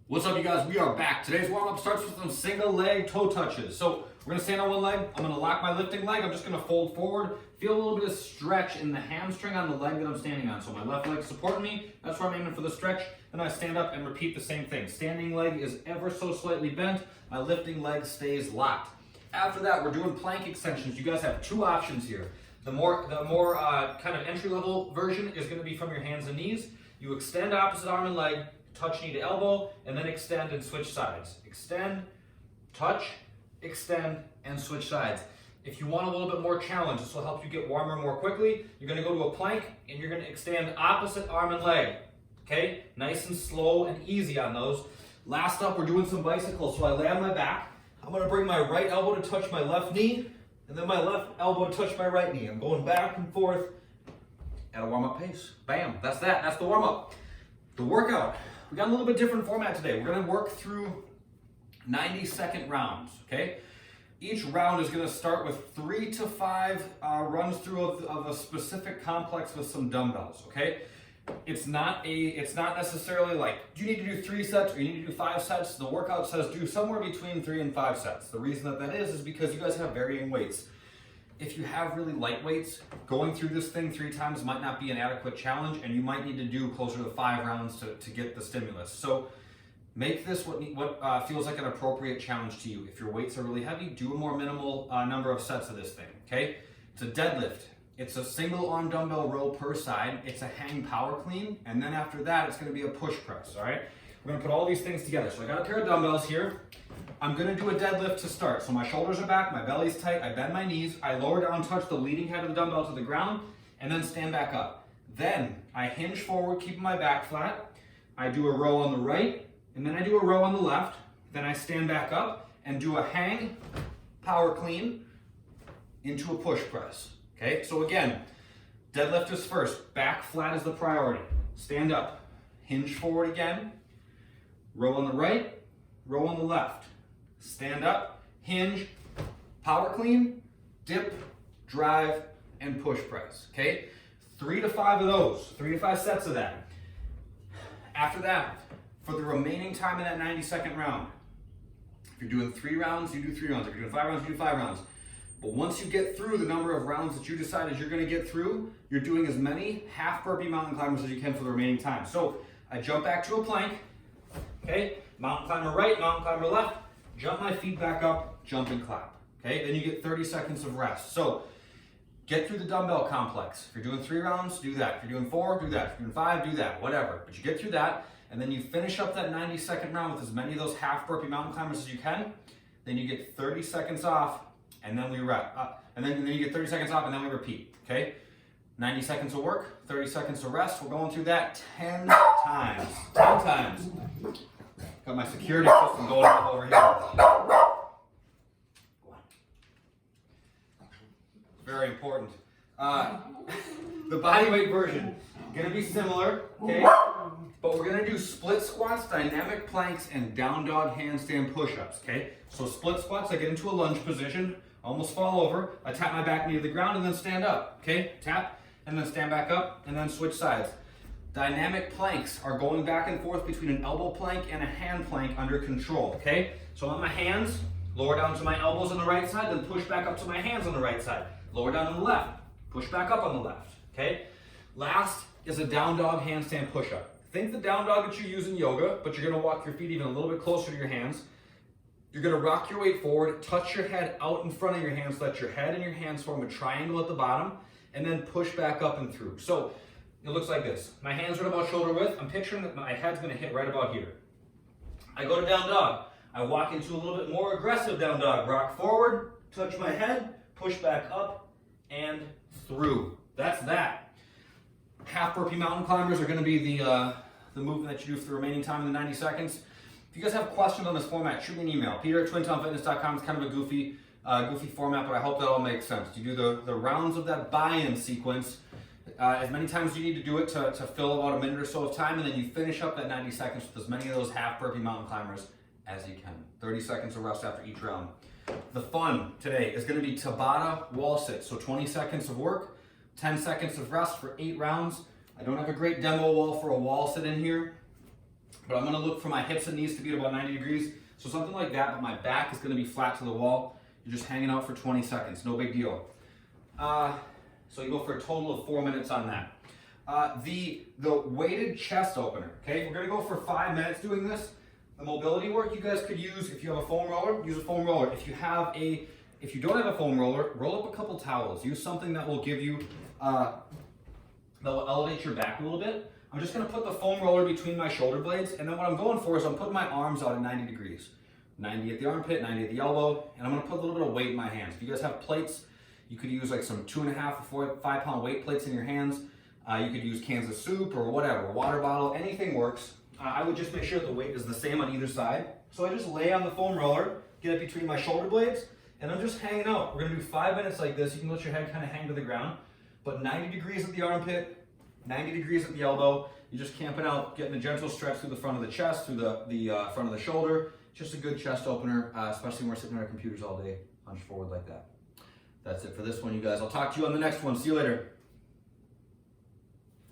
What's up, you guys? We are back. Today's warm-up starts with some single leg toe touches. So we're gonna stand on one leg. I'm gonna lock my lifting leg. I'm just gonna fold forward. Feel a little bit of stretch in the hamstring on the leg that I'm standing on. So my left leg supporting me. That's where I'm aiming for the stretch. Then I stand up and repeat the same thing. Standing leg is ever so slightly bent. My lifting leg stays locked. After that, we're doing plank extensions. You guys have two options here. The more kind of entry-level version is gonna be from your hands and knees. You extend opposite arm and leg, touch knee to elbow, and then extend and switch sides. Extend, touch, extend, and switch sides. If you want a little bit more challenge, this will help you get warmer more quickly. You're gonna go to a plank and you're gonna extend opposite arm and leg. Okay? Nice and slow and easy on those. Last up, we're doing some bicycles. So I lay on my back. I'm gonna bring my right elbow to touch my left knee, and then my left elbow to touch my right knee. I'm going back and forth at a warm-up pace. Bam, that's that, that's the warm-up. The workout. We got a little bit different format today. We're gonna work through 90-second rounds, okay? Each round is gonna start with 3 to 5 runs through of a specific complex with some dumbbells, okay? It's not necessarily like, you need to do 3 sets or you need to do 5 sets. The workout says do somewhere between 3 and 5 sets. The reason that is because you guys have varying weights. If you have really light weights, going through this thing 3 times might not be an adequate challenge, and you might need to do closer to 5 rounds to get the stimulus. So make this what feels like an appropriate challenge to you. If your weights are really heavy, do a more minimal number of sets of this thing, okay? It's a deadlift. It's a single arm dumbbell row per side. It's a hang power clean, and then after that, it's gonna be a push press, all right? We're gonna put all these things together. So I got a pair of dumbbells here. I'm gonna do a deadlift to start. So my shoulders are back, my belly's tight, I bend my knees, I lower down, touch the leading head of the dumbbell to the ground, and then stand back up. Then I hinge forward, keeping my back flat. I do a row on the right, and then I do a row on the left. Then I stand back up and do a hang power clean into a push press. Okay, so again, deadlift is first, back flat is the priority. Stand up, hinge forward again, row on the right, row on the left. Stand up, hinge, power clean, dip, drive, and push press, okay? 3 to 5 of those, 3 to 5 sets of that. After that, for the remaining time in that 90-second round, if you're doing 3 rounds, you do 3 rounds. If you're doing 5 rounds, you do 5 rounds. But once you get through the number of rounds that you decided you're gonna get through, you're doing as many half burpee mountain climbers as you can for the remaining time. So I jump back to a plank, okay? Mountain climber right, mountain climber left, jump my feet back up, jump and clap, okay? Then you get 30 seconds of rest. So get through the dumbbell complex. If you're doing 3 rounds, do that. If you're doing 4, do that. If you're doing 5, do that, whatever. But you get through that, and then you finish up that 90-second round with as many of those half burpee mountain climbers as you can. Then you get 30 seconds off, and then we wrap. And then you get 30 seconds off, and then we repeat, okay? 90 seconds of work, 30 seconds of rest. We're going through that 10 times. 10 times. Got my security system going off over here. Very important. The bodyweight version, gonna be similar, okay? But we're gonna do split squats, dynamic planks, and down dog handstand push-ups, okay? So split squats, I get into a lunge position, almost fall over, I tap my back knee to the ground and then stand up, okay? Tap, and then stand back up, and then switch sides. Dynamic planks are going back and forth between an elbow plank and a hand plank under control, okay? So on my hands, lower down to my elbows on the right side, then push back up to my hands on the right side. Lower down on the left, push back up on the left, okay? Last is a down dog handstand push-up. Think the down dog that you use in yoga, but you're gonna walk your feet even a little bit closer to your hands. You're gonna rock your weight forward, touch your head out in front of your hands, let your head and your hands form a triangle at the bottom, and then push back up and through. So it looks like this. My hands are about shoulder width. I'm picturing that my head's gonna hit right about here. I go to down dog. I walk into a little bit more aggressive down dog. Rock forward, touch my head, push back up and through. That's that. Half burpee mountain climbers are gonna be the movement that you do for the remaining time in the 90 seconds. If you guys have questions on this format, shoot me an email. peter@twintownfitness.com. It's kind of a goofy format, but I hope that all makes sense. You do the rounds of that buy-in sequence as many times as you need to do it to fill about a minute or so of time, and then you finish up that 90 seconds with as many of those half burpee mountain climbers as you can. 30 seconds of rest after each round. The fun today is going to be Tabata wall sit. So 20 seconds of work, 10 seconds of rest for 8 rounds. I don't have a great demo wall for a wall sit in here. But I'm gonna look for my hips and knees to be at about 90 degrees. So something like that, but my back is gonna be flat to the wall. You're just hanging out for 20 seconds, no big deal. So you go for a total of 4 minutes on that. The weighted chest opener, okay? We're gonna go for 5 minutes doing this. The mobility work you guys could use, if you have a foam roller, use a foam roller. If you don't have a foam roller, roll up a couple towels. Use something that will give you, that will elevate your back a little bit. I'm just gonna put the foam roller between my shoulder blades, and then what I'm going for is I'm putting my arms out at 90 degrees. 90 at the armpit, 90 at the elbow, and I'm gonna put a little bit of weight in my hands. If you guys have plates, you could use like some 2.5 or 5 pound weight plates in your hands. You could use cans of soup or whatever, a water bottle, anything works. I would just make sure the weight is the same on either side. So I just lay on the foam roller, get it between my shoulder blades, and I'm just hanging out. We're gonna do 5 minutes like this. You can let your head kind of hang to the ground, but 90 degrees at the armpit, 90 degrees at the elbow. You're just camping out, getting a gentle stretch through the front of the chest, through the front of the shoulder. Just a good chest opener, especially when we're sitting on our computers all day, hunched forward like that. That's it for this one, you guys. I'll talk to you on the next one. See you later.